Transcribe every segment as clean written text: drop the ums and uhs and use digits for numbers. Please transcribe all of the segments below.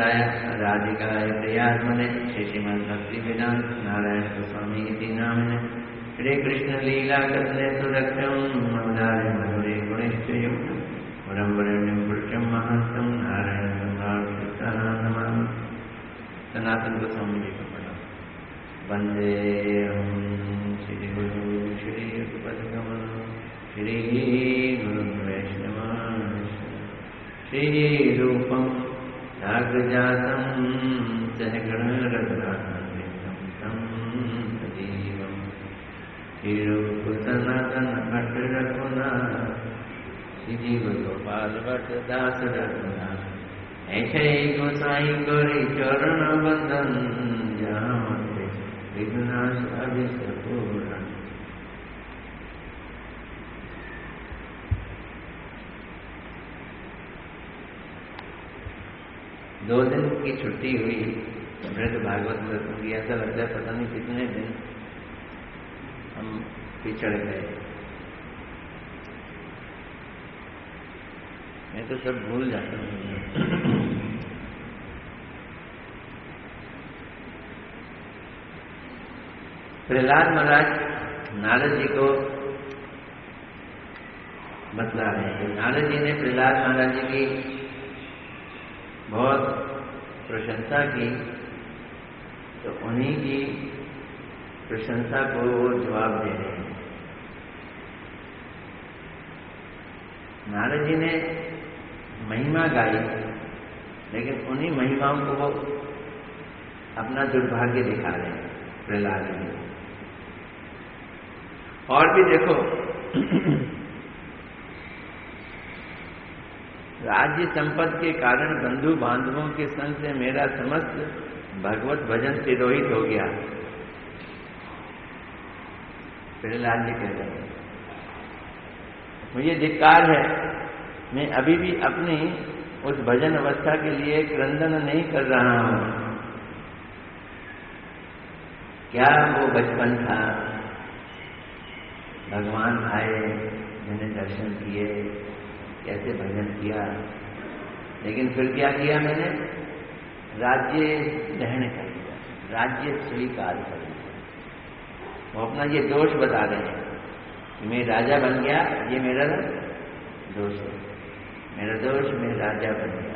राय राधिकाय प्रियात्मने श्री श्रीमद् भक्ति वेदांत नारायण गोस्वामी इति नामिने श्री कृष्ण लीला कथने सुरक्षम ममदारे मधुरे गुणेश्वयुक्तम वरम वरेण्यम पुरुषम महंतम नारायण नमामि। सनातन गोस्वामी जी को प्रणाम। वंदे श्री गुरु श्री युगपद्कमल श्री गुरु वैष्णवांश श्री रूपम साग्रजातं सहगण रघुनाथान्वितं तं सजीवं श्रीरूप सनातन भट्ट रघुनाथ श्रीजीव गोपाल भट्ट दास रघुनाथ ऐसे गोसाई गौरी चरण बंदन जहाँ मते विघ्नाश अभिष्ट पूर्ण। दो दिन की छुट्टी हुई मृत भागवत व्रत की। ऐसा लगता है पता नहीं कितने दिन हम पिछड़ गए। मैं तो सब भूल जाता हूँ। प्रहलाद महाराज नारद जी को बतला रहे हैं। नारद जी ने प्रहलाद महाराज जी की बहुत प्रशंसा की, तो उन्हीं की प्रशंसा को वो जवाब दे रहे हैं। नारद जी ने महिमा गाई, लेकिन उन्हीं महिमाओं को वो अपना दुर्भाग्य दिखा रहे हैं प्रहलाद जी। और भी देखो, राज्य संपत्ति के कारण बंधु बांधवों के संग से मेरा समस्त भगवत भजन तिरोहित हो गया। प्रहलाद जी कह रहे हैं मुझे धिक्कार है, मैं अभी भी अपनी उस भजन अवस्था के लिए क्रंदन नहीं कर रहा हूं। क्या वो बचपन था, भगवान आए, मैंने दर्शन किए, कैसे भजन किया, लेकिन फिर क्या किया मैंने? राज्य ग्रहण कर लिया, राज्य स्वीकार कर लिया। वो अपना ये दोष बता रहे हैं कि मैं राजा बन गया, ये मेरा दोष है, मेरा दोष, मैं राजा बन गया।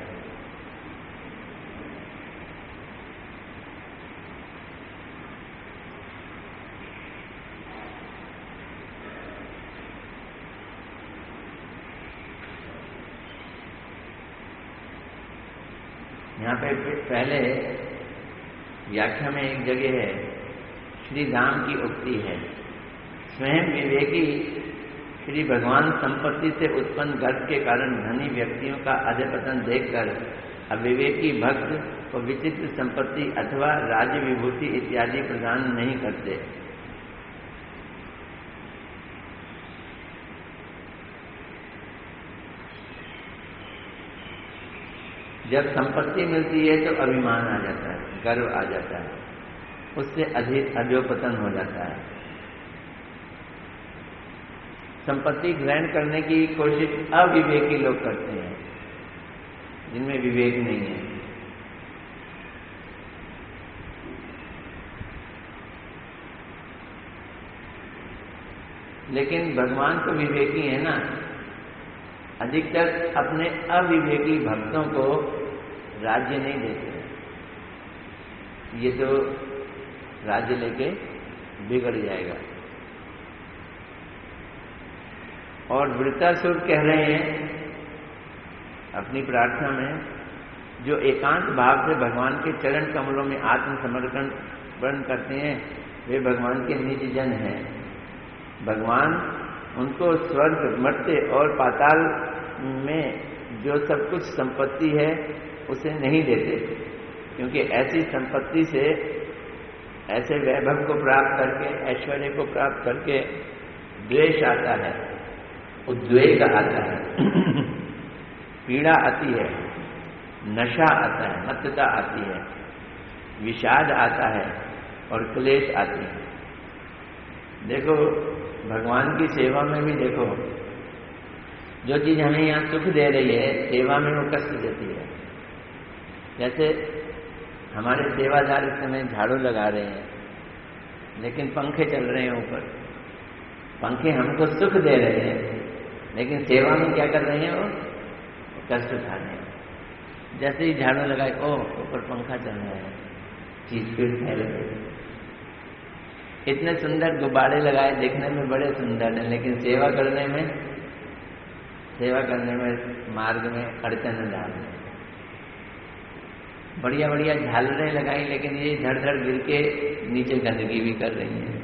यहाँ पे पहले व्याख्या में एक जगह है, श्री राम की उक्ति है, स्वयं विवेकी श्री भगवान संपत्ति से उत्पन्न गर्व के कारण धनी व्यक्तियों का अधपतन देखकर अविवेकी भक्त को विचित्र संपत्ति अथवा राज्य विभूति इत्यादि प्रदान नहीं करते। जब संपत्ति मिलती है तो अभिमान आ जाता है, गर्व आ जाता है, उससे अधिक अधोपतन हो जाता है। संपत्ति ग्रहण करने की कोशिश अविवेकी लोग करते हैं, जिनमें विवेक नहीं है। लेकिन भगवान तो विवेकी है ना, अधिकतर अपने अविवेकी भक्तों को राज्य नहीं देते। ये तो राज्य लेके बिगड़ जाएगा। और वृत्तासुर कह रहे हैं अपनी प्रार्थना में, जो एकांत भाव से भगवान के चरण कमलों में आत्मसमर्पण करते हैं वे भगवान के निज जन हैं। भगवान उनको स्वर्ग, मर्त्य और पाताल में जो सब कुछ संपत्ति है उसे नहीं देते, क्योंकि ऐसी संपत्ति से, ऐसे वैभव को प्राप्त करके, ऐश्वर्य को प्राप्त करके द्वेष आता है, उद्वेग आता है, पीड़ा आती है, नशा आता है, मत्तता आती है, विषाद आता है और क्लेश आती है। देखो भगवान की सेवा में भी देखो, जो चीज हमें यहाँ सुख दे रही है, सेवा में वो कष्ट देती है। जैसे हमारे सेवादार इस समय झाड़ू लगा रहे हैं, लेकिन पंखे चल रहे हैं ऊपर। पंखे हमको सुख दे रहे हैं, लेकिन सेवा में क्या कर रहे हैं वो कष्ट उठा रहे हैं। जैसे ही झाड़ू लगाए, ओ ऊपर पंखा चल रहा है, चीज फिर फैल गई। इतने सुंदर गुब्बारे लगाए, देखने में बड़े सुंदर हैं, लेकिन सेवा करने में मार्ग में अड़चन डाल रहे हैं। बढ़िया बढ़िया झालरें लगाई, लेकिन ये धड़ धड़ गिर के नीचे गंदगी भी कर रही हैं।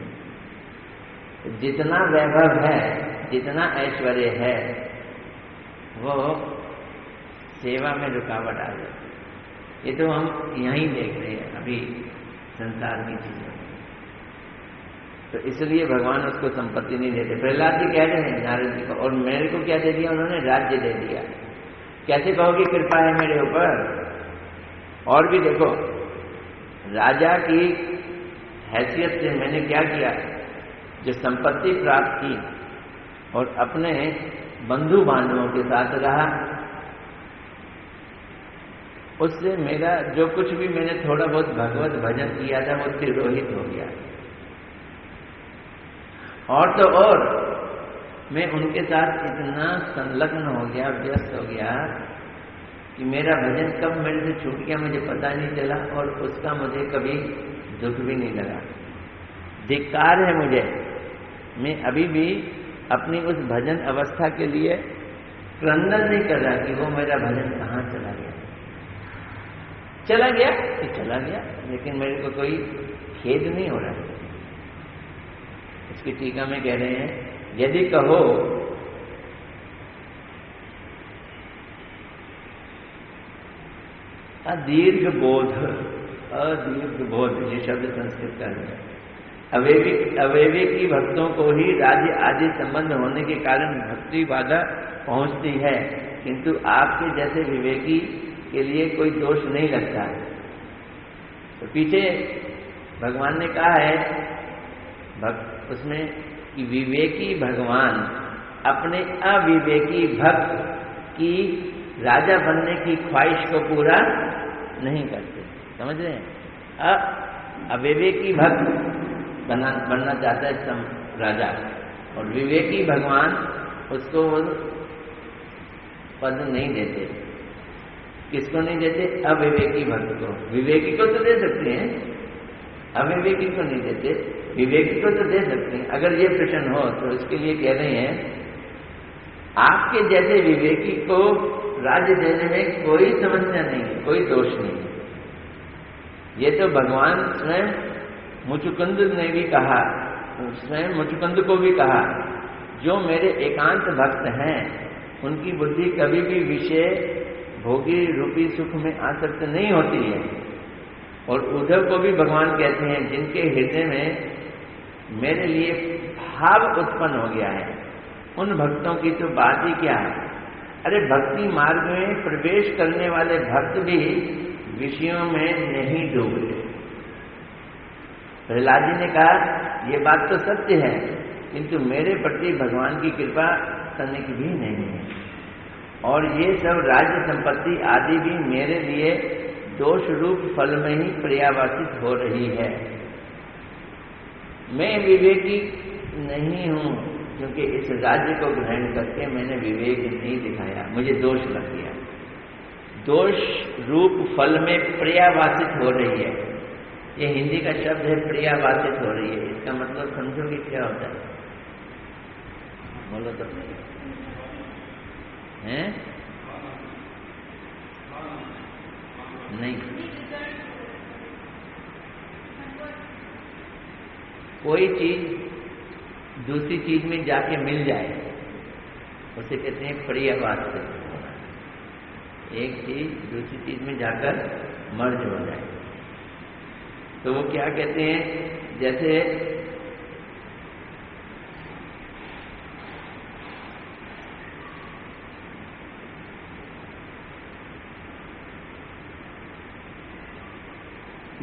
जितना वैभव है, जितना ऐश्वर्य है, वो सेवा में रुकावट आ जाती है। ये तो हम यहीं देख रहे हैं अभी संसार की चीजों में। तो इसलिए भगवान उसको संपत्ति नहीं देते। प्रहलाद जी कह रहे हैं नारद जी को, और मेरे को क्या दे दिया उन्होंने? राज्य दे दिया। कैसे कहोगे कृपा है मेरे ऊपर? और भी देखो, राजा की हैसियत से मैंने क्या किया, जो संपत्ति प्राप्त की और अपने बंधु बांधवों के साथ रहा, उससे मेरा जो कुछ भी मैंने थोड़ा बहुत भगवत भजन किया था वो तिरोहित हो गया। और तो और मैं उनके साथ इतना संलग्न हो गया, व्यस्त हो गया कि मेरा भजन कब मेरे से छूट गया मुझे पता नहीं चला, और उसका मुझे कभी दुख भी नहीं लगा। धिक्कार है मुझे, मैं अभी भी अपनी उस भजन अवस्था के लिए क्रंदन नहीं कर रहा कि वो मेरा भजन कहाँ चला गया। चला गया कि चला गया, लेकिन मेरे को कोई खेद नहीं हो रहा। इसकी टीका में कह रहे हैं, यदि कहो अदीर्घ बोध, ये शब्द संस्कृत का है। अविवेकी भक्तों को ही राज्य आदि संबंध होने के कारण भक्ति बाधा पहुंचती है, किंतु आपके जैसे विवेकी के लिए कोई दोष नहीं लगता। तो पीछे भगवान ने कहा है उसमें कि विवेकी भगवान अपने अविवेकी भक्त की राजा बनने की ख्वाहिश को पूरा नहीं करते। समझ रहे हैं? अविवेकी भक्त बनना चाहता है राजा, और विवेकी भगवान उसको पद नहीं देते। किसको नहीं देते? अविवेकी भक्त को। विवेकी को तो दे सकते हैं, अविवेकी को नहीं देते। विवेकी को तो दे सकते हैं। अगर ये प्रश्न हो तो इसके लिए कह रहे हैं, आपके जैसे विवेकी को राज्य देने में कोई समस्या नहीं है, कोई दोष नहीं है। ये तो भगवान स्वयं मुचुकुंद ने भी कहा, स्वयं मुचुकुंद को भी कहा, जो मेरे एकांत भक्त हैं उनकी बुद्धि कभी भी विषय भोगी रूपी सुख में आसक्त नहीं होती है। और उद्धव को भी भगवान कहते हैं, जिनके हृदय में मेरे लिए भाव उत्पन्न हो गया है, उन भक्तों की तो बात ही क्या है। अरे भक्ति मार्ग में प्रवेश करने वाले भक्त भी विषयों में नहीं डूबते। प्रहलाद जी ने कहा ये बात तो सत्य है, किंतु मेरे प्रति भगवान की कृपा तनिक भी नहीं है, और ये सब राज्य संपत्ति आदि भी मेरे लिए दोष रूप फल में ही पर्यावासित हो रही है। मैं विवेकी नहीं हूं, क्योंकि इस राज्य को ग्रहण करके मैंने विवेक नहीं दिखाया, मुझे दोष लग गया। दोष रूप फल में पर्यावासित हो रही है। ये हिंदी का शब्द है, पर्यावासित हो रही है। इसका मतलब समझोगे क्या होता है? बोलो तो हैं? नहीं, कोई चीज दूसरी चीज में जाके मिल जाए उसे कहते हैं पर्यावासित होना। एक चीज दूसरी चीज में जाकर मर्ज हो जाए तो वो क्या कहते हैं? जैसे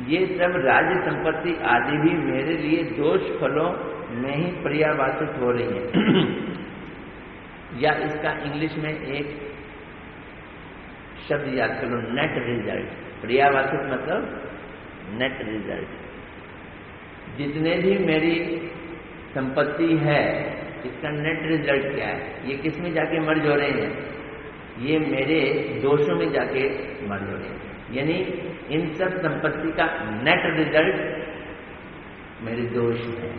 ये सब राज्य संपत्ति आदि भी मेरे लिए दोष फलों में ही पर्यावासित हो रही है। या इसका इंग्लिश में एक शब्द याद करो, नेट रिजल्ट। पर्यावासित मतलब नेट रिजल्ट। जितने भी मेरी संपत्ति है इसका नेट रिजल्ट क्या है? ये किस में जाके मर्ज हो रहे हैं? ये मेरे दोषों में जाके मर्ज हो रहे हैं। यानी इन सब संपत्ति का नेट रिजल्ट मेरे दोष हैं।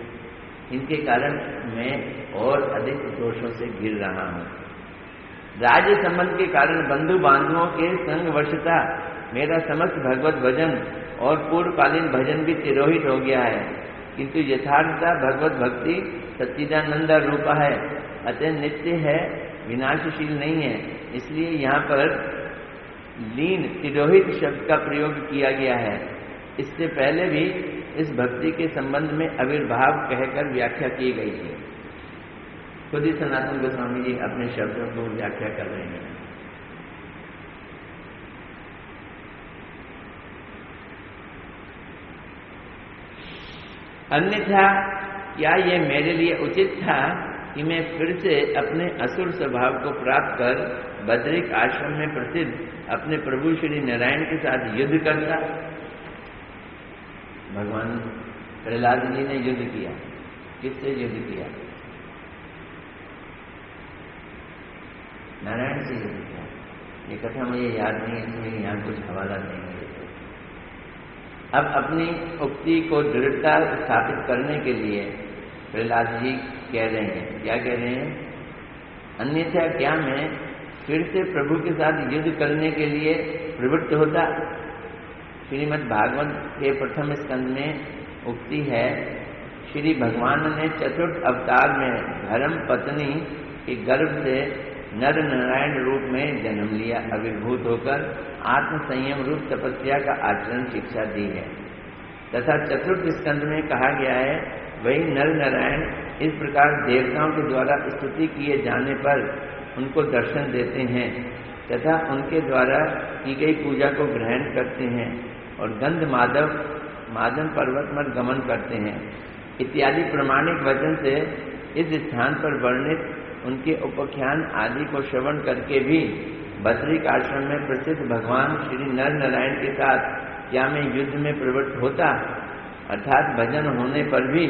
इनके कारण मैं और अधिक दोषों से घिर रहा हूं। राज्य संबंध के कारण बंधु बांधवों के संग वशता मेरा समस्त भगवत भजन और पूर्वकालीन भजन भी तिरोहित हो गया है। किंतु यथार्थता भगवत भक्ति सच्चिदानंद रूप है, अतः नित्य है, विनाशशील नहीं है। इसलिए यहाँ पर लीन तिरोहित शब्द का प्रयोग किया गया है। इससे पहले भी इस भक्ति के संबंध में आविर्भाव कहकर व्याख्या की गई थी। खुद ही सनातन गोस्वामी जी अपने शब्दों को व्याख्या कर रहे हैं। अन्यथा क्या ये मेरे लिए उचित था कि मैं फिर से अपने असुर स्वभाव को प्राप्त कर बद्रिक आश्रम में प्रसिद्ध अपने प्रभु श्री नारायण के साथ युद्ध करता? भगवान प्रहलाद जी ने युद्ध किया। किससे युद्ध किया? नारायण से युद्ध किया। ये कथा मुझे याद नहीं है, इसमें यहाँ कुछ हवाला नहीं है। अब अपनी उक्ति को दृढ़ता स्थापित करने के लिए प्रहलाद जी कह रहे हैं, क्या कह रहे हैं? अन्यथा क्या मैं फिर से प्रभु के साथ युद्ध करने के लिए प्रवृत्त होता? श्रीमद् भागवत के प्रथम स्कंद में उक्ति है, श्री भगवान ने चतुर्थ अवतार में धर्म पत्नी के गर्भ से नर नारायण रूप में जन्म लिया, आविर्भूत होकर आत्म संयम रूप तपस्या का आचरण शिक्षा दी है। तथा चतुर्थ स्कंद में कहा गया है, वही नर नारायण इस प्रकार देवताओं के द्वारा स्तुति किए जाने पर उनको दर्शन देते हैं तथा उनके द्वारा की गई पूजा को ग्रहण करते हैं और गंध मादन पर्वत पर गमन करते हैं इत्यादि प्रमाणिक वचन से इस स्थान पर वर्णित उनके उपाख्यान आदि को श्रवण करके भी बद्रिक आश्रम में प्रसिद्ध भगवान श्री नर नारायण के साथ क्या मैं युद्ध में प्रवृत्त होता? अर्थात भजन होने पर भी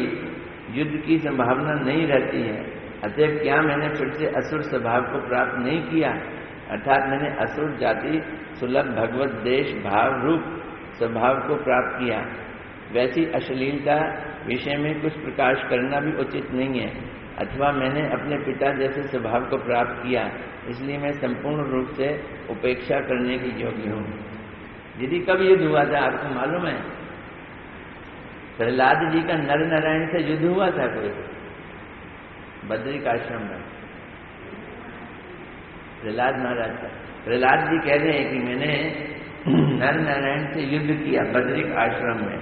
युद्ध की संभावना नहीं रहती है। अतः क्या मैंने फिर से असुर स्वभाव को प्राप्त नहीं किया? अर्थात मैंने असुर जाति सुलभ भगवत देश भाव रूप स्वभाव को प्राप्त किया। वैसी अश्लीलता विषय में कुछ प्रकाश करना भी उचित नहीं है। अथवा मैंने अपने पिता जैसे स्वभाव को प्राप्त किया, इसलिए मैं संपूर्ण रूप से उपेक्षा करने की योग्य हूँ। यदि कब युद्ध हुआ था आपको मालूम है? प्रहलाद जी का नर नारायण से युद्ध हुआ था कोई बद्रिक आश्रम में। प्रहलाद महाराज का, प्रहलाद जी कह रहे हैं कि मैंने नर नारायण से युद्ध किया बद्रिक आश्रम में।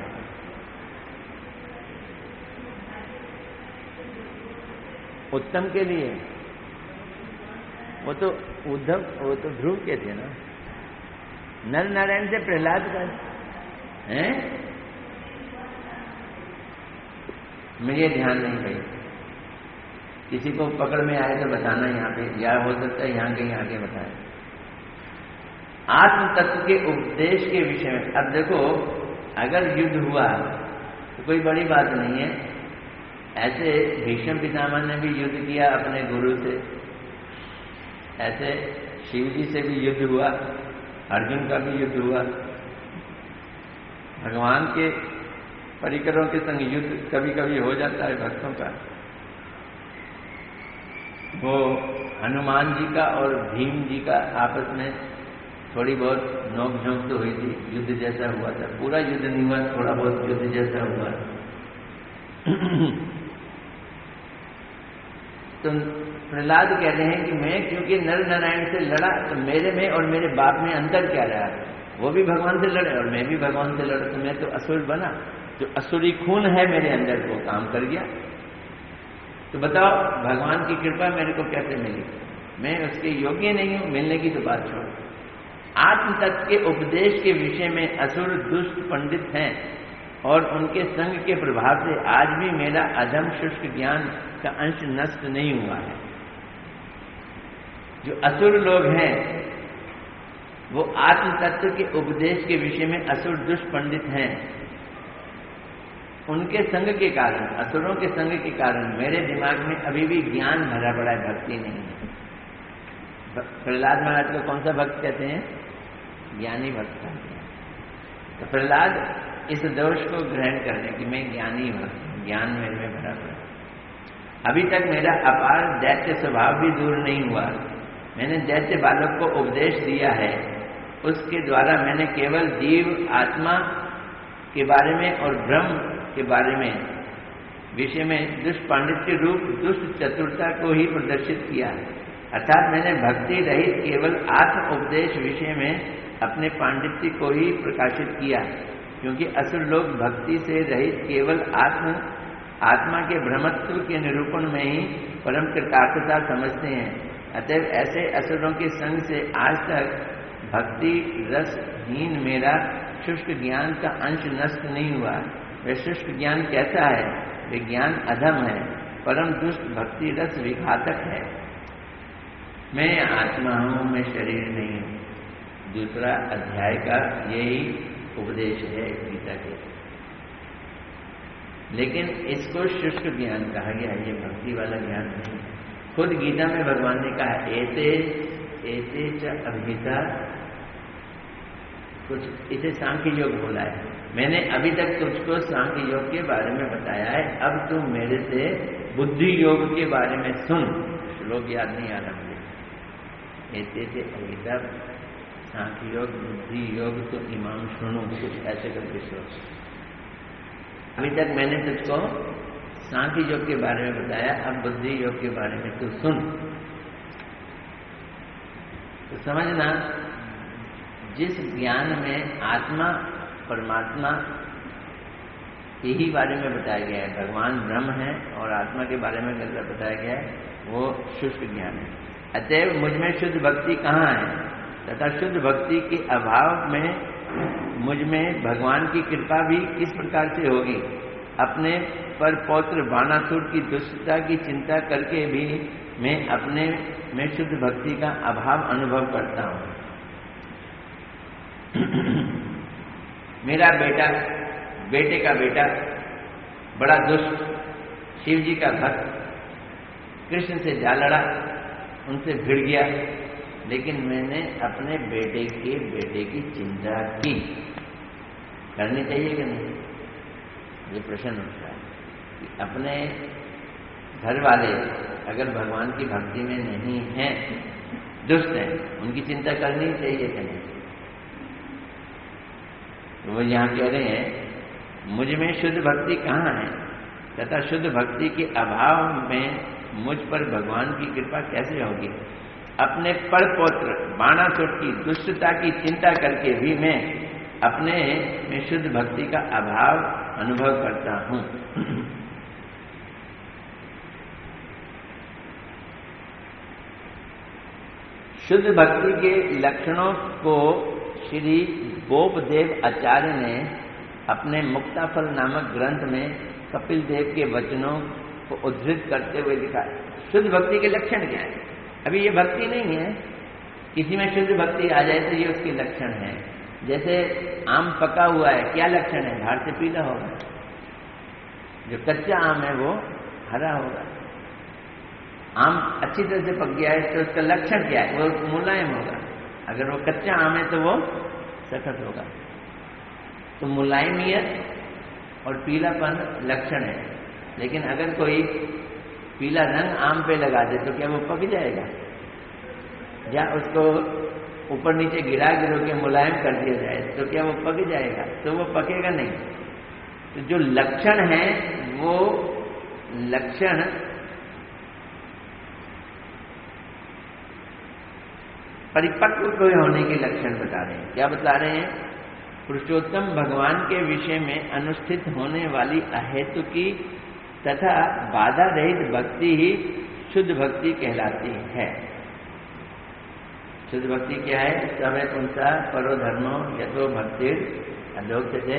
उत्तम के लिए, वो तो उद्धव, वो तो ध्रुव के थे ना। नर नारायण से प्रहलाद का है, मुझे ध्यान नहीं भाई। किसी को पकड़ में आए तो बताना यहाँ पे, या हो सकता है यहाँ कहीं आगे बताए। आत्म तत्व के उपदेश के विषय में अब देखो, अगर युद्ध हुआ तो कोई बड़ी बात नहीं है। ऐसे भीष्म पितामह ने भी युद्ध किया अपने गुरु से, ऐसे शिव जी से भी युद्ध हुआ, अर्जुन का भी युद्ध हुआ। भगवान के परिकरों के संग युद्ध कभी कभी हो जाता है भक्तों का। वो हनुमान जी का और भीम जी का आपस में थोड़ी बहुत नोक झोंक तो हुई थी, युद्ध जैसा हुआ था। पूरा युद्ध नहीं हुआ, थोड़ा बहुत युद्ध जैसा हुआ। तो प्रहलाद कह रहे हैं कि मैं क्योंकि नर नारायण से लड़ा तो मेरे में और मेरे बाप में अंतर क्या रहा? वो भी भगवान से लड़े और मैं भी भगवान से लड़ा, तो मैं तो असुर बना। जो असुरी खून है मेरे अंदर वो काम कर गया। तो बताओ भगवान की कृपा मेरे को कैसे मिली? मैं उसके योग्य नहीं हूं, मिलने की तो बात छोड़। आत्म तत्व के उपदेश के विषय में असुर दुष्ट पंडित हैं और उनके संग के प्रभाव से आज भी मेरा अधम शुष्क ज्ञान का अंश नष्ट नहीं हुआ है। जो असुर लोग हैं वो आत्म तत्व के उपदेश के विषय में असुर दुष्ट पंडित हैं। उनके संग के कारण, असुरों के संग के कारण मेरे दिमाग में अभी भी ज्ञान भरा पड़ा है, भक्ति नहीं है। प्रहलाद महाराज को कौन सा भक्त कहते हैं? ज्ञानी भक्त कहते हैं। तो प्रहलाद इस दोष को ग्रहण करने कि मैं ज्ञानी भक्त, ज्ञान मेरे में भरा पड़ा। अभी तक मेरा अपार दैत्य स्वभाव भी दूर नहीं हुआ। मैंने दैत्य बालक को उपदेश दिया है, उसके द्वारा मैंने केवल जीव आत्मा के बारे में और ब्रह्म के बारे में विषय में दुष्ट पांडित्य रूप दुष्ट चतुरता को ही प्रदर्शित किया। अर्थात मैंने भक्ति रहित केवल आत्म उपदेश विषय में अपने पांडित्य को ही प्रकाशित किया, क्योंकि असुर लोग भक्ति से रहित केवल आत्मा के ब्रह्मत्व के निरूपण में ही परम कृतार्थता समझते हैं। अतएव ऐसे असुरों के संग से आज तक भक्ति रसहीन मेरा शुष्क ज्ञान का अंश नष्ट नहीं हुआ। वह शुष्क ज्ञान कैसा है? वह ज्ञान अधम है, परम दुष्ट भक्ति रस विघातक है। मैं आत्मा हूं, मैं शरीर नहीं हूं। दूसरा अध्याय का यही उपदेश है गीता के। लेकिन इसको शुष्क ज्ञान कहा गया, ये भक्ति वाला ज्ञान नहीं। खुद गीता में भगवान ने कहा एते च अभिहिता, कुछ इसे सांख्य योग बोला है। मैंने अभी तक तुझको सांख्य योग के बारे में बताया है, अब तू मेरे से बुद्धि योग के बारे में सुन। श्लोक याद नहीं आ रहा मुझे। एते च अभिहिता सांख्य योग बुद्धि योग तो इमाम सुनो, कुछ ऐसे करके श्लोक। अभी तक मैंने तुझको सांख्य योग के बारे में बताया, अब बुद्धि योग के बारे में तू सुन। तो समझना, जिस ज्ञान में आत्मा परमात्मा यही बारे में बताया गया है, भगवान ब्रह्म है और आत्मा के बारे में बताया गया है, वो शुष्क ज्ञान है। अतएव मुझ में शुद्ध भक्ति कहाँ है तथा शुद्ध भक्ति के अभाव में मुझ में भगवान की कृपा भी किस प्रकार से होगी? अपने पर पौत्र बाणासुर की दुष्टता की चिंता करके भी मैं अपने में शुद्ध भक्ति का अभाव अनुभव करता हूं। मेरा बेटे का बेटा बड़ा दुष्ट, शिव जी का भक्त, कृष्ण से जा लड़ा, उनसे भिड़ गया, लेकिन मैंने अपने बेटे की चिंता की। करनी चाहिए कि नहीं? ये प्रश्न उठता है कि अपने घर वाले अगर भगवान की भक्ति में नहीं हैं, दुष्ट हैं, उनकी चिंता करनी चाहिए कि नहीं? तो वो यहाँ कह रहे हैं, मुझ में शुद्ध भक्ति कहाँ है तथा शुद्ध भक्ति के अभाव में मुझ पर भगवान की कृपा कैसे होगी? अपने परपौत्र बाणासुर की दुष्टता की चिंता करके भी मैं अपने में शुद्ध भक्ति का अभाव अनुभव करता हूं। शुद्ध भक्ति के लक्षणों को श्री बोपदेव आचार्य ने अपने मुक्ताफल नामक ग्रंथ में कपिल देव के वचनों को उद्धृत करते हुए लिखा। शुद्ध भक्ति के लक्षण क्या है? अभी ये भक्ति नहीं है, किसी में शुद्ध भक्ति आ जाए तो ये उसके लक्षण है। जैसे आम पका हुआ है, क्या लक्षण है? बाहर से पीला होगा, जो कच्चा आम है वो हरा होगा। आम अच्छी तरह से पक गया है तो उसका लक्षण क्या है? वो मुलायम होगा। अगर वो कच्चा आम है तो वो सख्त होगा। तो मुलायमियत और पीलापन लक्षण है। लेकिन अगर कोई पीला रंग आम पे लगा दे तो क्या वो पक जाएगा? या उसको ऊपर नीचे गिरा के मुलायम कर दिया जाए तो क्या वो पक जाएगा? तो वो पकेगा नहीं। तो जो लक्षण है वो लक्षण परिपक्व होने के लक्षण बता रहे हैं। क्या बता रहे हैं? पुरुषोत्तम भगवान के विषय में अनुष्ठित होने वाली अहेतुकी तथा बाधा रहित भक्ति ही शुद्ध भक्ति कहलाती है। शुद्ध भक्ति क्या है? समय पुंसा परो धर्मो यथो भक्ति अलोक्यते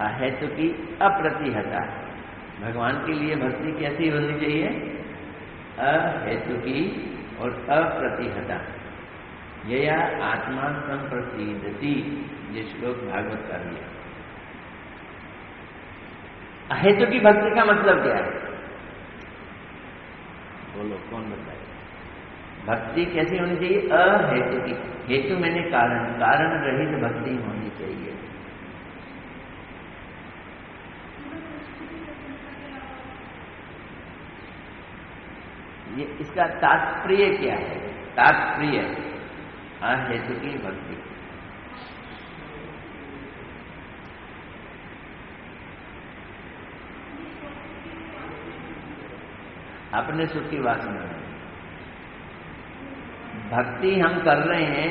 अहेतुकी अप्रतिहता। भगवान के लिए भक्ति कैसी होनी चाहिए? अहेतुकी और अप्रतिहता। यया आत्मा संप्रसीदति, ये श्लोक भागवत का भी है। अहेतु की भक्ति का मतलब क्या है? बोलो, कौन बताए? भक्ति कैसी होनी चाहिए? अहेतु की। हेतु मैंने कारण, कारण रहित भक्ति होनी चाहिए। ये इसका तात्पर्य क्या है? तात्पर्य अहेतु की भक्ति। अपने सुख की वासना है। भक्ति हम कर रहे हैं,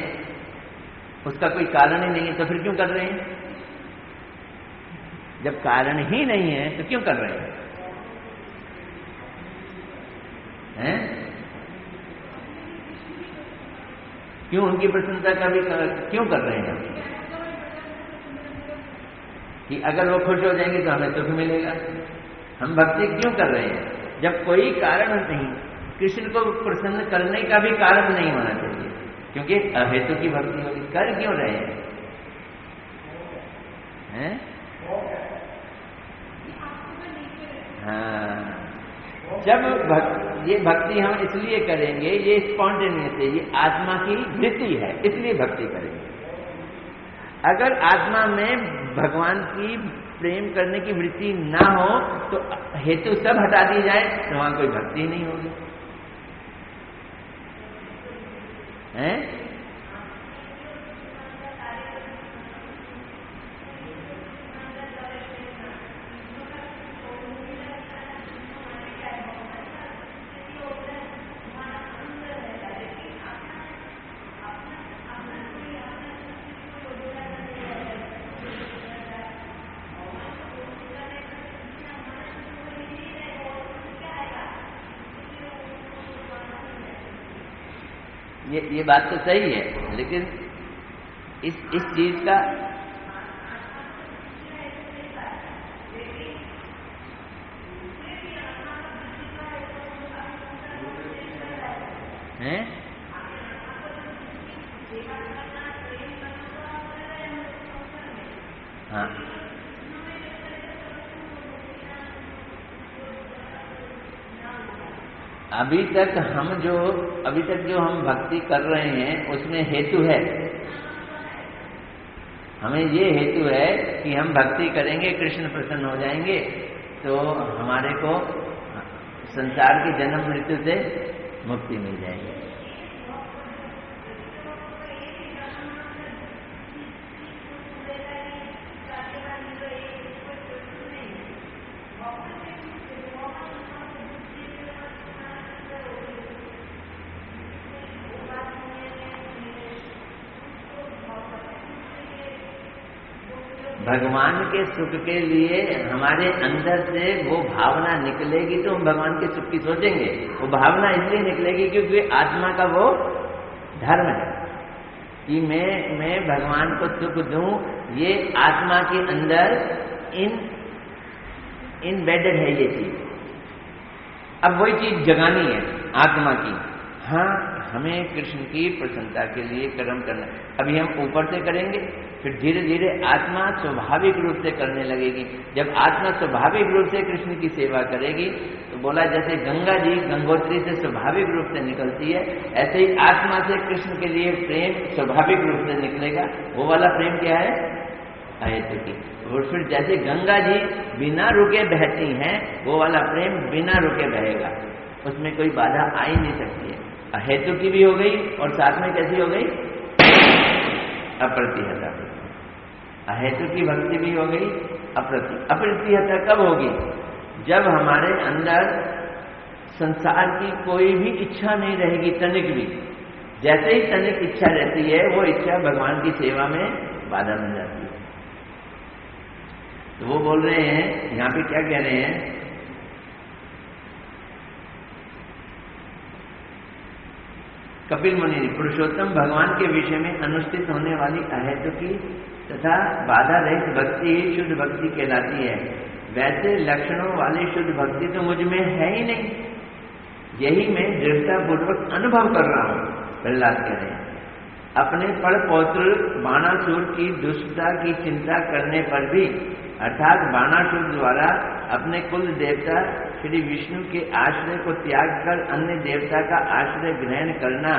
उसका कोई कारण ही नहीं है, तो फिर क्यों कर रहे हैं? जब कारण ही नहीं है तो क्यों कर रहे हैं? हैं? क्यों उनकी प्रशंसा का भी क्यों कर रहे हैं? कि अगर वो खुश हो जाएंगे तो हमें सुख मिलेगा। हम भक्ति क्यों कर रहे हैं? जब कोई कारण नहीं, कृष्ण को प्रसन्न करने का भी कारण नहीं होना चाहिए, क्योंकि अहेतु की भक्ति होगी। कर क्यों रहे हैं? हाँ, जब ये भक्ति हम इसलिए करेंगे, ये स्पॉन्टेनियस है, ये आत्मा की वृत्ति है, इसलिए भक्ति करेंगे। अगर आत्मा में भगवान की प्रेम करने की वृत्ति ना हो तो हेतु सब हटा दी जाए तो वहां कोई भक्ति नहीं होगी। हैं? ये बात तो सही है, लेकिन इस चीज का है? हाँ, अभी तक जो हम भक्ति कर रहे हैं उसमें हेतु है। हमें ये हेतु है कि हम भक्ति करेंगे, कृष्ण प्रसन्न हो जाएंगे, तो हमारे को संसार की जन्म मृत्यु से मुक्ति मिल जाएगी। भगवान के सुख के लिए हमारे अंदर से वो भावना निकलेगी तो हम भगवान के सुख की सोचेंगे। वो भावना इसलिए निकलेगी क्योंकि आत्मा का वो धर्म है कि मैं भगवान को सुख दूं। ये आत्मा के अंदर इनबेडेड है ये चीज। अब वही चीज जगानी है आत्मा की। हाँ, हमें कृष्ण की प्रसन्नता के लिए कर्म करना। अभी हम ऊपर से करेंगे, फिर धीरे धीरे आत्मा स्वाभाविक रूप से करने लगेगी। जब आत्मा स्वाभाविक रूप से कृष्ण की सेवा करेगी तो बोला जैसे गंगा जी गंगोत्री से स्वाभाविक रूप से निकलती है, ऐसे ही आत्मा से कृष्ण के लिए प्रेम स्वाभाविक रूप से निकलेगा। वो वाला प्रेम क्या है? अहेतु की। और फिर जैसे गंगा जी बिना रुके बहती हैं, वो वाला प्रेम बिना रुके बहेगा, उसमें कोई बाधा आ ही नहीं सकती है। अहेतु की भी हो गई और साथ में कैसी हो गई? अप्रतिहता। अहेतु की भक्ति भी हो गई, अप्रतिहता कब होगी? जब हमारे अंदर संसार की कोई भी इच्छा नहीं रहेगी, तनिक भी। जैसे ही तनिक इच्छा रहती है, वो इच्छा भगवान की सेवा में बाधा बन जाती है। तो वो बोल रहे हैं, यहां पे क्या कह रहे हैं? कपिल मुनि पुरुषोत्तम भगवान के विषय में अनुष्ठित होने वाली अहेतु की तथा बाधा रहित भक्ति ही शुद्ध भक्ति कहलाती है। वैसे लक्षणों वाली शुद्ध भक्ति तो मुझ में है ही नहीं, यही मैं दृढ़ता पूर्वक अनुभव कर रहा हूं। प्रहलाद कह रहे हैं अपने पड़पौत्र बाणासुर की दुष्टता की चिंता करने पर भी, अर्थात बाणासुर द्वारा अपने कुल देवता श्री विष्णु के आश्रय को त्याग कर अन्य देवता का आश्रय ग्रहण करना।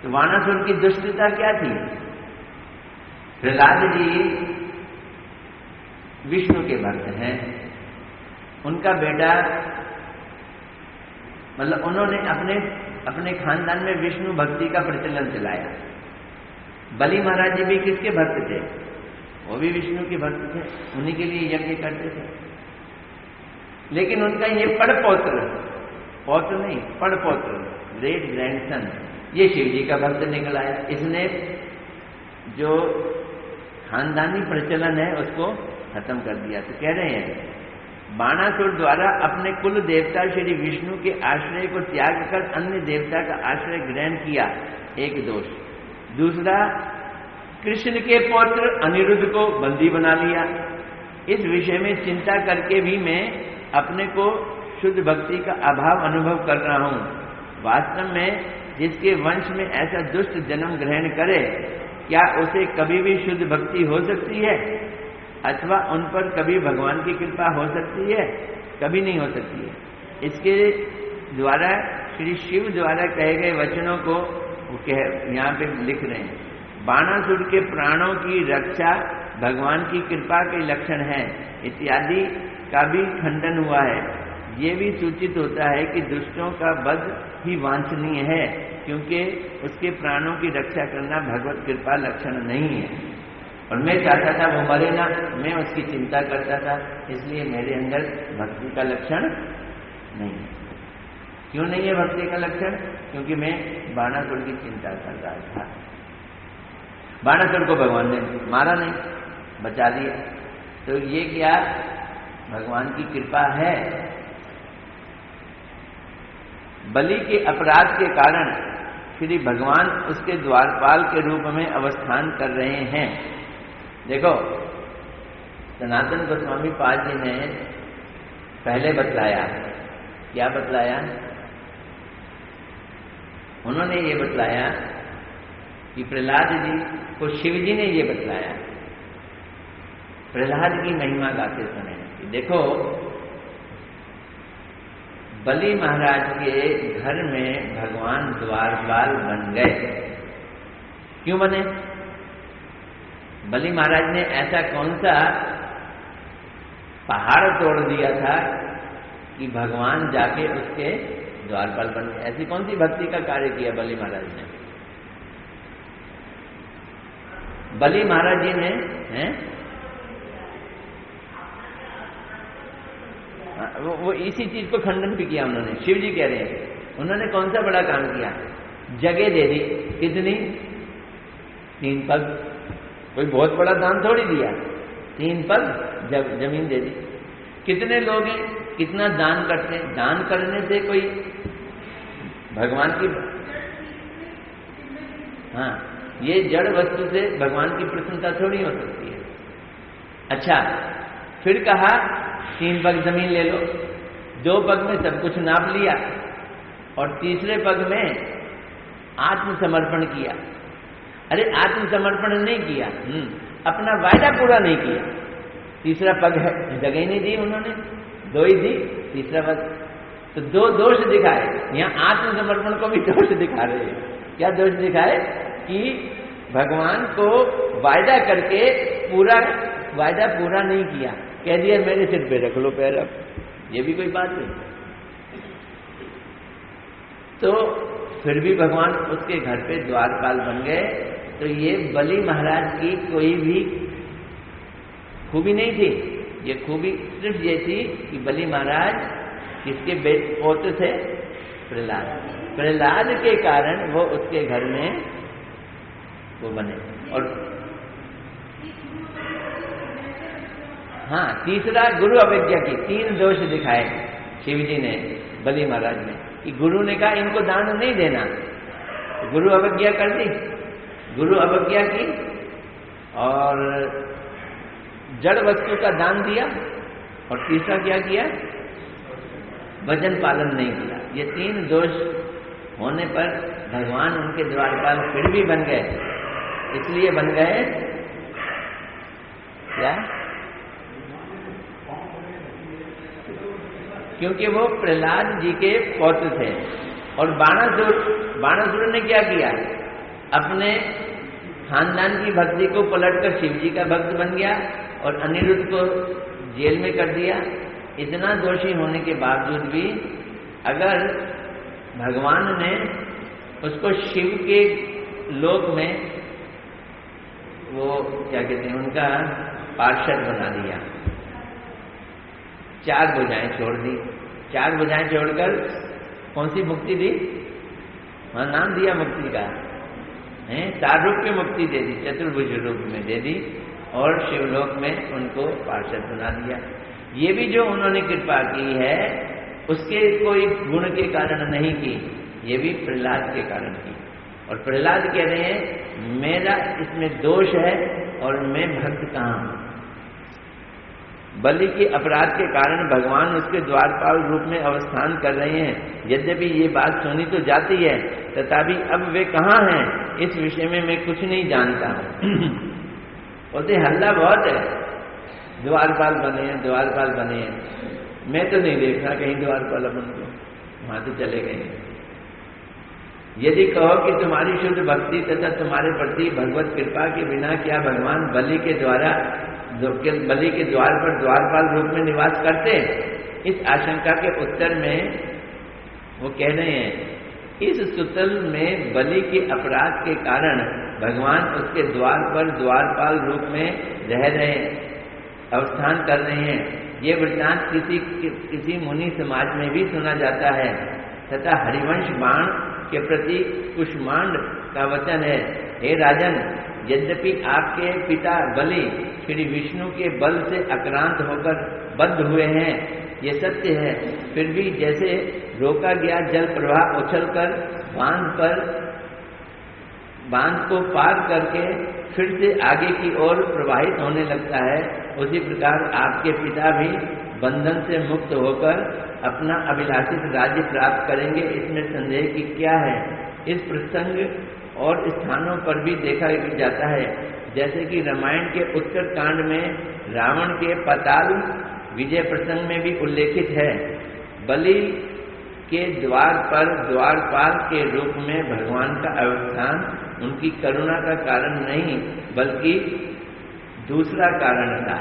तो बाणासुर की दुष्टता क्या थी? प्रहलाद जी विष्णु के भक्त हैं, उनका बेटा, मतलब उन्होंने अपने खानदान में विष्णु भक्ति का प्रचलन चलाया। बलि महाराज जी भी किसके भक्त थे? वो भी विष्णु के भक्त थे, उन्हीं के लिए यज्ञ करते थे। लेकिन उनका ये पड़पौत्र, पौत्र नहीं पड़पौत्र, ग्रेट ग्रैंडसन, ये शिव जी का भक्त निकल आया। इसने जो खानदानी प्रचलन है उसको खत्म कर दिया। तो कह रहे हैं बाणासुर द्वारा अपने कुल देवता श्री विष्णु के आश्रय को त्याग कर अन्य देवता का आश्रय ग्रहण किया, एक दोष। दूसरा, कृष्ण के पौत्र अनिरुद्ध को बंदी बना लिया। इस विषय में चिंता करके भी मैं अपने को शुद्ध भक्ति का अभाव अनुभव कर रहा हूं। वास्तव में जिसके वंश में ऐसा दुष्ट जन्म ग्रहण करे, क्या उसे कभी भी शुद्ध भक्ति हो सकती है? अथवा उन पर कभी भगवान की कृपा हो सकती है? कभी नहीं हो सकती है। इसके द्वारा श्री शिव द्वारा कहे गए वचनों को यहाँ पे लिख रहे हैं। बाणासुर के प्राणों की रक्षा भगवान की कृपा के लक्षण है इत्यादि का भी खंडन हुआ है। ये भी सूचित होता है कि दुष्टों का वध ही वांछनीय है, क्योंकि उसके प्राणों की रक्षा करना भगवत कृपा लक्षण नहीं है। और मैं चाहता था वो मरे ना, मैं उसकी चिंता करता था, इसलिए मेरे अंदर भक्ति का लक्षण नहीं है। क्यों नहीं है भक्ति का लक्षण? क्योंकि मैं बाणासुर की चिंता कर रहा था। बाणासुर को भगवान ने मारा नहीं, बचा दिया। तो ये क्या भगवान की कृपा है? बलि के अपराध के कारण श्री भगवान उसके द्वारपाल के रूप में अवस्थान कर रहे हैं। देखो, सनातन गोस्वामी पाद जी ने पहले बतलाया, क्या बतलाया? उन्होंने ये बतलाया कि प्रहलाद जी को शिव जी ने ये बतलाया, प्रहलाद की महिमा गाते सुने कि देखो, बलि महाराज के घर में भगवान द्वारपाल बन गए। क्यों बने? बलि महाराज ने ऐसा कौन सा पहाड़ तोड़ दिया था कि भगवान जाके उसके द्वारपाल बन गए? ऐसी कौन सी भक्ति का कार्य किया बलि महाराज ने? बलि महाराज जी ने वो इसी चीज को खंडन भी किया उन्होंने। शिव जी कह रहे हैं उन्होंने कौन सा बड़ा काम किया? जगह दे दी। कितनी? 3 पग। कोई बहुत बड़ा दान थोड़ी दिया, 3 पग जमीन दे दी। कितने लोग हैं, कितना दान करते हैं? दान करने से कोई भगवान की, हाँ, ये जड़ वस्तु से भगवान की प्रसन्नता थोड़ी हो सकती है। अच्छा, फिर कहा 3 पग जमीन ले लो, 2 पग में सब कुछ नाप लिया और तीसरे पग में आत्मसमर्पण किया। अरे आत्मसमर्पण नहीं किया, अपना वायदा पूरा नहीं किया। तीसरा पग है, जगह ही नहीं दी उन्होंने, 2 ही दी, तीसरा पग। तो 2 दोष दिखाए। यहाँ आत्मसमर्पण को भी दोष दिखा रहे हैं। क्या दोष दिखाए? कि भगवान को वायदा करके वायदा पूरा नहीं किया, कह दिया मेरे सिर पे रख लो पैर। अब ये भी कोई बात नहीं। तो फिर भी भगवान उसके घर पे द्वारपाल बन गए। तो ये बलि महाराज की कोई भी खूबी नहीं थी। ये खूबी सिर्फ ये थी कि बलि महाराज किसके पौत्र थे? प्रहलाद। प्रहलाद के कारण वो उसके घर में वो बने। और हाँ, तीसरा गुरु अवज्ञा की 3 दोष दिखाए शिव जी ने बलि महाराज ने, कि गुरु ने कहा इनको दान नहीं देना, गुरु अवज्ञा कर दी, गुरु अवज्ञा की और जड़ वस्तु का दान दिया। और तीसरा क्या किया? वचन पालन नहीं किया। ये 3 दोष होने पर भगवान उनके द्वारपाल फिर भी बन गए। इसलिए बन गए क्या? क्योंकि वो प्रहलाद जी के पौत्र थे। और बाणासुर ने क्या किया? अपने खानदान की भक्ति को पलटकर शिव जी का भक्त बन गया और अनिरुद्ध को जेल में कर दिया। इतना दोषी होने के बावजूद भी अगर भगवान ने उसको शिव के लोक में वो क्या कहते हैं उनका पार्षद बना दिया, 4 भुजाएं छोड़ दी। 4 भुजाएं छोड़कर कौन सी मुक्ति दी? हाँ, नाम दिया मुक्ति का, 4 रूप की मुक्ति दे दी, चतुर्भुज रूप में दे दी और शिवलोक में उनको पार्षद बना दिया। ये भी जो उन्होंने कृपा की है उसके कोई गुण के कारण नहीं की, ये भी प्रहलाद के कारण की। और प्रहलाद कह रहे हैं मेरा इसमें दोष है और मैं भक्त कहाँ हूं। बलि के अपराध के कारण भगवान उसके द्वारपाल रूप में अवस्थान कर रहे हैं। यद्यपि ये बात सुनी तो जाती है, तथापि अब वे कहाँ हैं इस विषय में मैं कुछ नहीं जानता हूं। बोलते हल्ला बहुत है, द्वारपाल बने हैं, द्वारपाल बने हैं। मैं तो नहीं देख रहा कहीं द्वारपाल अपन को, वहां तो चले गए। यदि कहो कि तुम्हारी शुद्ध भक्ति तथा तुम्हारे प्रति भगवत कृपा के बिना क्या भगवान बलि के द्वार पर द्वारपाल रूप में निवास करते? इस आशंका के उत्तर में वो कह रहे हैं इस सुतल में बलि के अपराध के कारण भगवान उसके द्वार पर द्वारपाल रूप में रह रहे अवस्थान कर रहे हैं। ये वृत्तांत किसी मुनि समाज में भी सुना जाता है तथा हरिवंश बाण के प्रति कुष्मांड का वचन है। हे राजन, यद्यपि आपके पिता बलि श्री विष्णु के बल से आक्रांत होकर बद्ध हुए हैं, ये सत्य है, फिर भी जैसे रोका गया जल प्रवाह उछलकर बांध को पार करके फिर से आगे की ओर प्रवाहित होने लगता है, उसी प्रकार आपके पिता भी बंधन से मुक्त होकर अपना अभिलाषित राज्य प्राप्त करेंगे, इसमें संदेह की क्या है। इस प्रसंग और स्थानों पर भी देखा जाता है, जैसे कि रामायण के उत्तर कांड में रावण के पाताल विजय प्रसंग में भी उल्लेखित है। बलि के द्वार पर द्वारपाल के रूप में भगवान का अवस्थान उनकी करुणा का कारण नहीं बल्कि दूसरा कारण था।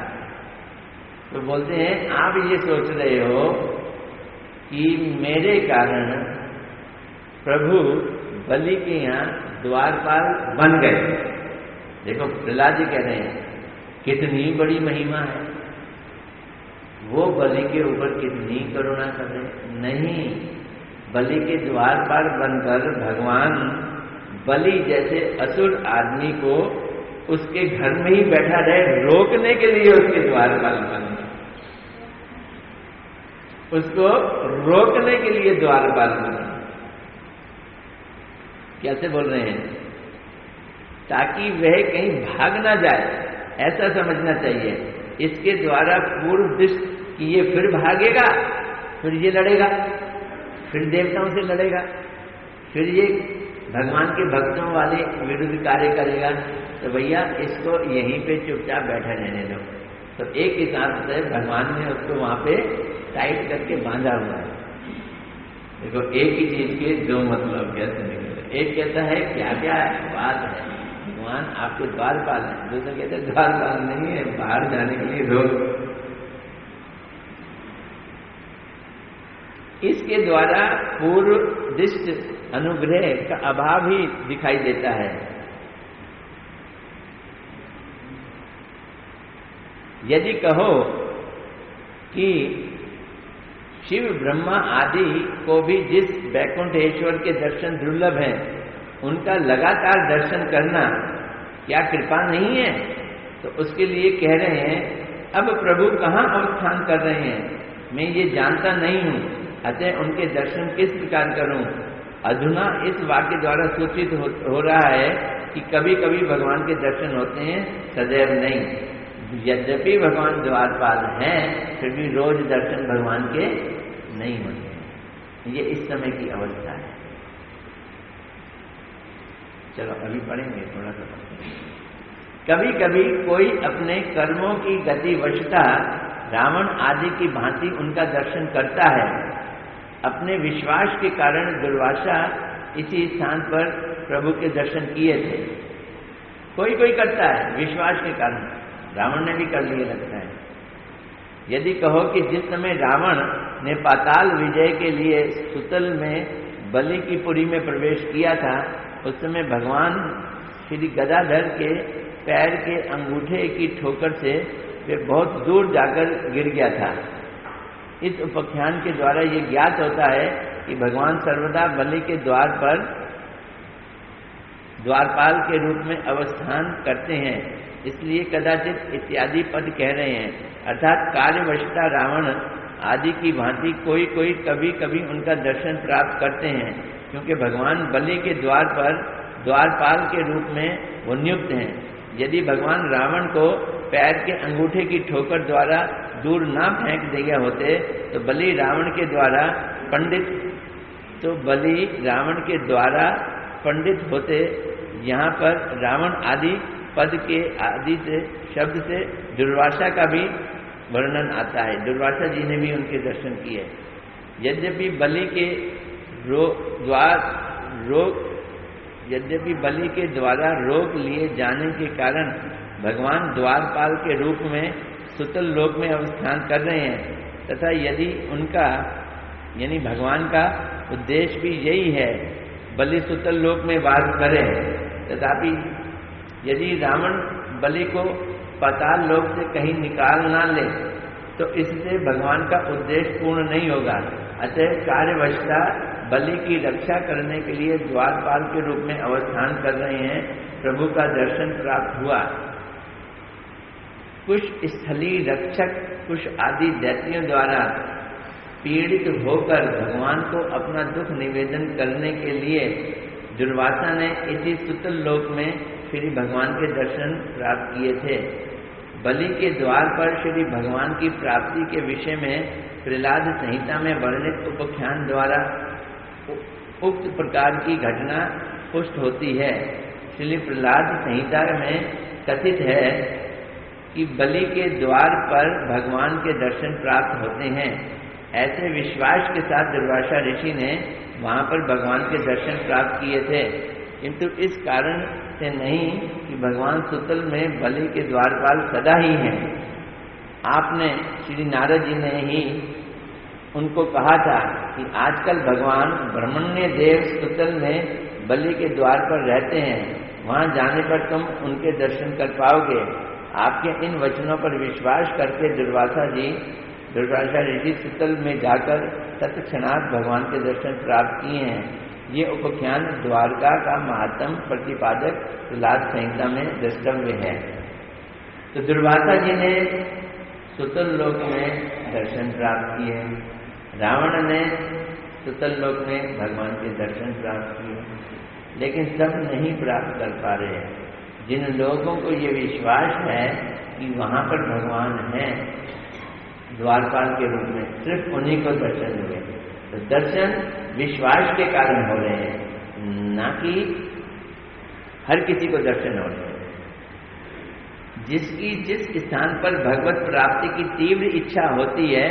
तो बोलते हैं आप ये सोच रहे हो कि मेरे कारण प्रभु बलि के यहाँ द्वारपाल बन गए। देखो प्रहलाद जी कह रहे हैं कितनी बड़ी महिमा है, वो बलि के ऊपर कितनी करुणा कर रहे। नहीं, बलि के द्वारपाल बनकर भगवान बलि जैसे असुर आदमी को उसके घर में ही बैठा रहे रोकने के लिए उसके द्वारपाल बने, उसको रोकने के लिए द्वारपाल बने। कैसे बोल रहे हैं? ताकि वह कहीं भाग ना जाए, ऐसा समझना चाहिए। इसके द्वारा पूर्व दृष्ट कि ये फिर भागेगा, फिर ये लड़ेगा, फिर देवताओं से लड़ेगा, फिर ये भगवान के भक्तों वाले विरुद्ध कार्य करेगा, तो भैया इसको यहीं पे चुपचाप बैठा रहने दो। तो एक हिसाब से भगवान ने उसको वहां पे टाइट करके बांधा हुआ है। देखो एक ही चीज के दो मतलब कैसे निकले। एक कहता है क्या क्या बात है, भगवान आपके द्वारपाल है, दूसरा कहता है द्वारपाल नहीं है, बाहर जाने के लिए रोक। इसके द्वारा पूर्व दृष्ट अनुग्रह का अभाव ही दिखाई देता है। यदि कहो कि शिव ब्रह्मा आदि को भी जिस वैकुंठेश्वर के दर्शन दुर्लभ हैं, उनका लगातार दर्शन करना क्या कृपा नहीं है? तो उसके लिए कह रहे हैं अब प्रभु कहाँ अवस्थान कर रहे हैं, मैं ये जानता नहीं हूँ, अतः उनके दर्शन किस प्रकार करूं। अधुना इस वाक्य द्वारा सूचित हो रहा है कि कभी कभी भगवान के दर्शन होते हैं, सदैव नहीं। यद्यपि भगवान द्वारपाल हैं, फिर भी रोज दर्शन भगवान के नहीं होते हैं। ये इस समय की अवस्था है। चलो अभी पढ़ेंगे, थोड़ा सा पढ़ेंगे। कभी कभी कोई अपने कर्मों की गतिवशता रावण आदि की भांति उनका दर्शन करता है। अपने विश्वास के कारण दुर्वासा इसी स्थान पर प्रभु के दर्शन किए थे। कोई कोई करता है विश्वास के कारण, रावण ने भी कर लिए लगता है। यदि कहो कि जिस समय रावण ने पाताल विजय के लिए सुतल में बलि की पुरी में प्रवेश किया था, उस समय भगवान श्री गदाधर के पैर के अंगूठे की ठोकर से वे बहुत दूर जाकर गिर गया था। इस उपाख्यान के द्वारा ये ज्ञात होता है कि भगवान सर्वदा बलि के द्वार पर द्वारपाल के रूप में अवस्थान करते हैं, इसलिए कदाचित इत्यादि पद कह रहे हैं। अर्थात कार्यवशता रावण आदि की भांति कोई कोई कभी कभी उनका दर्शन प्राप्त करते हैं, क्योंकि भगवान बलि के द्वार पर द्वारपाल के रूप में वो नियुक्त हैं। यदि भगवान रावण को पैर के अंगूठे की ठोकर द्वारा दूर ना फेंक दिए होते तो बलि रावण के द्वारा पंडित होते। यहाँ पर रावण आदि पद के आदि से शब्द से दुर्वासा का भी वर्णन आता है। दुर्वासा जी ने भी उनके दर्शन किए। यद्यपि बलि के द्वारा रोक लिए जाने के कारण भगवान द्वारपाल के रूप में सुतल लोक में अवस्थान कर रहे हैं, तथा यदि उनका यानी भगवान का उद्देश्य भी यही है बलि सुतल लोक में वास करे, तथापि यदि रावण बलि को पाताल लोक से कहीं निकाल ना ले तो इससे भगवान का उद्देश्य पूर्ण नहीं होगा। अतः कार्यवशता बलि की रक्षा करने के लिए द्वारपाल के रूप में अवस्थान कर रहे हैं। प्रभु का दर्शन प्राप्त हुआ। कुछ स्थलीय रक्षक कुछ आदि दैत्यों द्वारा पीड़ित होकर भगवान को अपना दुख निवेदन करने के लिए दुर्वासा ने इसी सुतल लोक में श्री भगवान के दर्शन प्राप्त किए थे। बलि के द्वार पर श्री भगवान की प्राप्ति के विषय में प्रहलाद संहिता में वर्णित उपाख्यान द्वारा उक्त प्रकार की घटना पुष्ट होती है। श्री प्रहलाद संहिता में कथित है कि बलि के द्वार पर भगवान के दर्शन प्राप्त होते हैं। ऐसे विश्वास के साथ दुर्वासा ऋषि ने वहां पर भगवान के दर्शन प्राप्त किए थे, किंतु इस कारण से नहीं कि भगवान सुतल में बलि के द्वारपाल सदा ही हैं। आपने श्री नारद जी ने ही उनको कहा था कि आजकल भगवान ब्रह्मण्य देव सुतल में बलि के द्वार पर रहते हैं, वहां जाने पर तुम उनके दर्शन कर पाओगे। आपके इन वचनों पर विश्वास करके दुर्वासा ऋषि सुतल में जाकर तत्क्षणात भगवान के दर्शन प्राप्त किए हैं। ये उपाख्यान द्वारका का महात्म प्रतिपादक प्रहलाद संहिता में द्रष्टव्य है। तो दुर्वासा जी ने सुतल लोक में दर्शन प्राप्त किए, रावण ने सुतल लोक में भगवान के दर्शन प्राप्त किए, लेकिन सब नहीं प्राप्त कर पा रहे हैं। जिन लोगों को ये विश्वास है कि वहां पर भगवान है द्वारपाल के रूप में, सिर्फ उन्हीं को दर्शन हुए। तो दर्शन विश्वास के कारण हो रहे हैं, ना कि हर किसी को दर्शन हो रहे हैं। जिसकी जिस स्थान पर भगवत प्राप्ति की तीव्र इच्छा होती है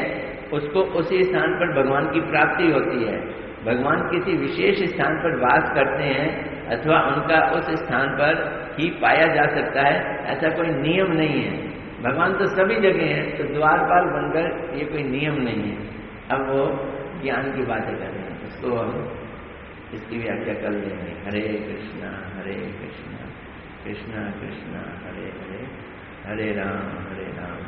उसको उसी स्थान पर भगवान की प्राप्ति होती है। भगवान किसी विशेष स्थान पर वास करते हैं अथवा उनका उस स्थान पर ही पाया जा सकता है, ऐसा कोई नियम नहीं है। भगवान तो सभी जगह हैं, तो द्वारपाल बनकर ये कोई नियम नहीं है। अब वो ज्ञान की बातें कर रहे हैं, उसको हम इसकी व्याख्या कर लेंगे। हरे कृष्णा कृष्णा कृष्णा हरे हरे, हरे राम राम